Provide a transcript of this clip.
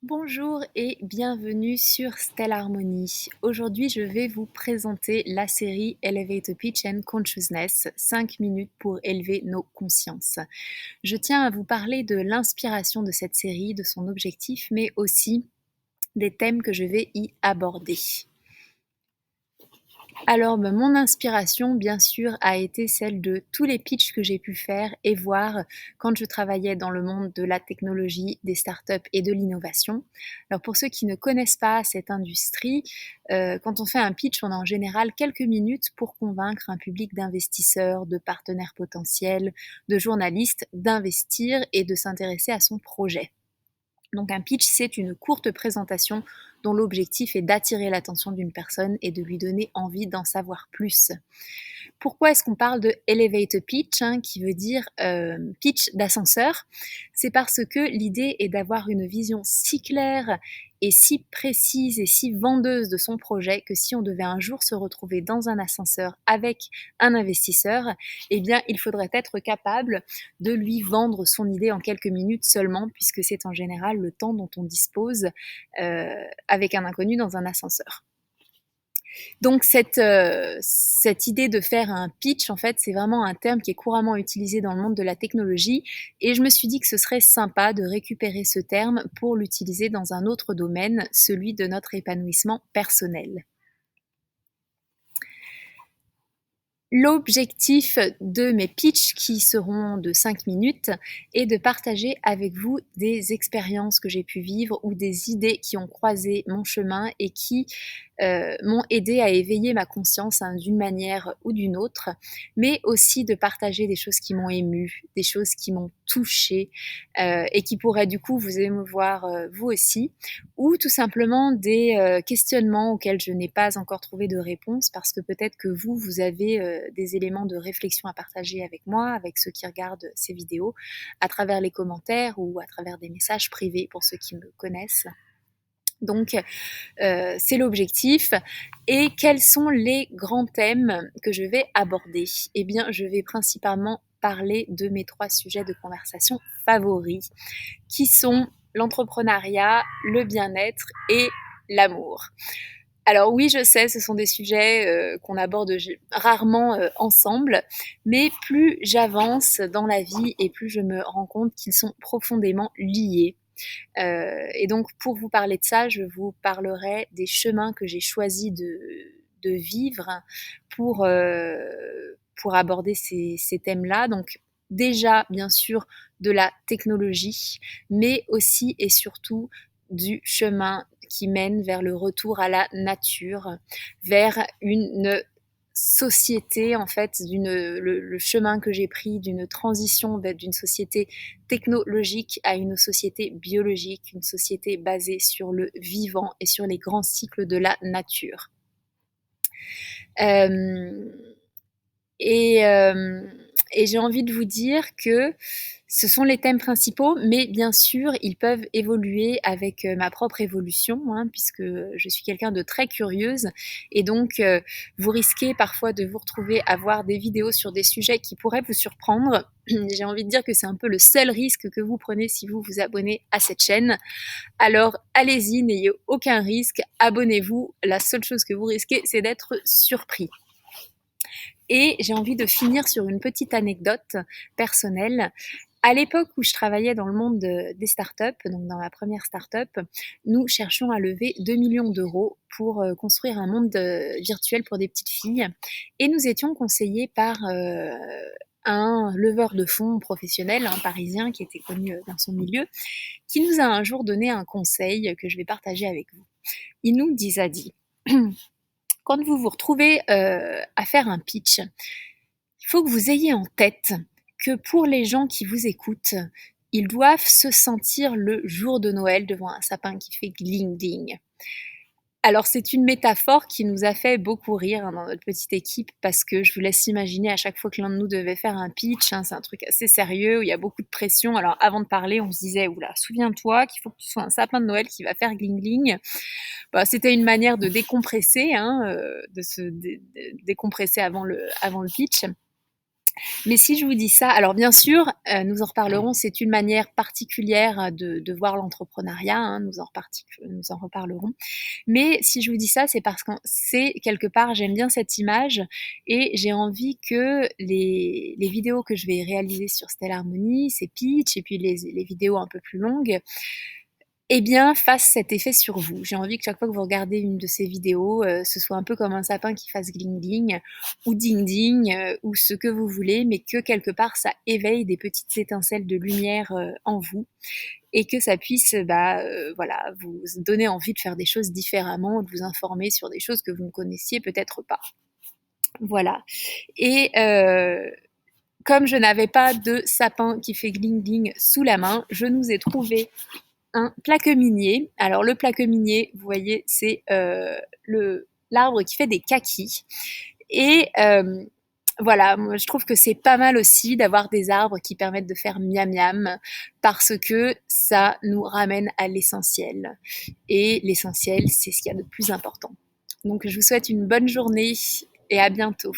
Bonjour et bienvenue sur Stellar Harmony. Aujourd'hui, je vais vous présenter la série Elevate a Pitch and Consciousness, 5 minutes pour élever nos consciences. Je tiens à vous parler de l'inspiration de cette série, de son objectif, mais aussi des thèmes que je vais y aborder. Alors, mon inspiration, bien sûr, a été celle de tous les pitchs que j'ai pu faire et voir quand je travaillais dans le monde de la technologie, des startups et de l'innovation. Alors, pour ceux qui ne connaissent pas cette industrie, quand on fait un pitch, on a en général quelques minutes pour convaincre un public d'investisseurs, de partenaires potentiels, de journalistes d'investir et de s'intéresser à son projet. Donc un pitch, c'est une courte présentation dont l'objectif est d'attirer l'attention d'une personne et de lui donner envie d'en savoir plus. Pourquoi est-ce qu'on parle de elevator pitch, qui veut dire pitch d'ascenseur? C'est parce que l'idée est d'avoir une vision si claire et si précise et si vendeuse de son projet que si on devait un jour se retrouver dans un ascenseur avec un investisseur, eh bien, il faudrait être capable de lui vendre son idée en quelques minutes seulement, puisque c'est en général le temps dont on dispose avec un inconnu dans un ascenseur. Donc cette idée de faire un pitch, en fait, c'est vraiment un terme qui est couramment utilisé dans le monde de la technologie et je me suis dit que ce serait sympa de récupérer ce terme pour l'utiliser dans un autre domaine, celui de notre épanouissement personnel. L'objectif de mes pitchs, qui seront de 5 minutes, est de partager avec vous des expériences que j'ai pu vivre ou des idées qui ont croisé mon chemin et qui m'ont aidé à éveiller ma conscience d'une manière ou d'une autre, mais aussi de partager des choses qui m'ont émue, des choses qui m'ont touchée et qui pourraient du coup vous émouvoir vous aussi, ou tout simplement des questionnements auxquels je n'ai pas encore trouvé de réponse parce que peut-être que vous avez des éléments de réflexion à partager avec moi, avec ceux qui regardent ces vidéos, à travers les commentaires ou à travers des messages privés pour ceux qui me connaissent. Donc, c'est l'objectif. Et quels sont les grands thèmes que je vais aborder? Eh bien, je vais principalement parler de mes 3 sujets de conversation favoris, qui sont l'entrepreneuriat, le bien-être et l'amour. Alors oui, je sais, ce sont des sujets qu'on aborde rarement ensemble, mais plus j'avance dans la vie et plus je me rends compte qu'ils sont profondément liés. Et donc, pour vous parler de ça, je vous parlerai des chemins que j'ai choisi de vivre pour aborder ces thèmes-là. Donc, déjà, bien sûr, de la technologie, mais aussi et surtout du chemin qui mène vers le retour à la nature, vers une société, en fait, le chemin que j'ai pris d'une transition d'une société technologique à une société biologique, une société basée sur le vivant et sur les grands cycles de la nature. Euh, et, euh, et j'ai envie de vous dire que ce sont les thèmes principaux, mais bien sûr, ils peuvent évoluer avec ma propre évolution, puisque je suis quelqu'un de très curieuse. Et donc, vous risquez parfois de vous retrouver à voir des vidéos sur des sujets qui pourraient vous surprendre. J'ai envie de dire que c'est un peu le seul risque que vous prenez si vous vous abonnez à cette chaîne. Alors, allez-y, n'ayez aucun risque, abonnez-vous. La seule chose que vous risquez, c'est d'être surpris. Et j'ai envie de finir sur une petite anecdote personnelle. À l'époque où je travaillais dans le monde des startups, donc dans ma première startup, nous cherchions à lever 2 millions d'euros pour construire un monde virtuel pour des petites filles. Et nous étions conseillés par un leveur de fonds professionnel, un parisien qui était connu dans son milieu, qui nous a un jour donné un conseil que je vais partager avec vous. Il nous a dit, quand vous vous retrouvez à faire un pitch, il faut que vous ayez en tête que pour les gens qui vous écoutent, ils doivent se sentir le jour de Noël devant un sapin qui fait gling-gling. Alors c'est une métaphore qui nous a fait beaucoup rire dans notre petite équipe parce que je vous laisse imaginer à chaque fois que l'un de nous devait faire un pitch, c'est un truc assez sérieux où il y a beaucoup de pression. Alors avant de parler, on se disait oula, souviens-toi qu'il faut que tu sois un sapin de Noël qui va faire gling-gling. Bah, c'était une manière de décompresser, de se décompresser avant le pitch. Mais si je vous dis ça, alors bien sûr, nous en reparlerons, c'est une manière particulière de voir l'entrepreneuriat, hein, nous en reparlerons. Mais si je vous dis ça, c'est parce que c'est quelque part, j'aime bien cette image et j'ai envie que les vidéos que je vais réaliser sur Stellar Harmony, ces pitchs et puis les vidéos un peu plus longues, eh bien, fasse cet effet sur vous. J'ai envie que chaque fois que vous regardez une de ces vidéos, ce soit un peu comme un sapin qui fasse gling gling ou ding ding ou ce que vous voulez, mais que quelque part ça éveille des petites étincelles de lumière en vous et que ça puisse, voilà, vous donner envie de faire des choses différemment, de vous informer sur des choses que vous ne connaissiez peut-être pas. Voilà. Et comme je n'avais pas de sapin qui fait gling gling sous la main, je nous ai trouvé un plaque minier. Alors le plaque minier, vous voyez, c'est l'arbre qui fait des kakis. Et voilà, moi je trouve que c'est pas mal aussi d'avoir des arbres qui permettent de faire miam miam parce que ça nous ramène à l'essentiel. Et l'essentiel, c'est ce qu'il y a de plus important. Donc je vous souhaite une bonne journée et à bientôt.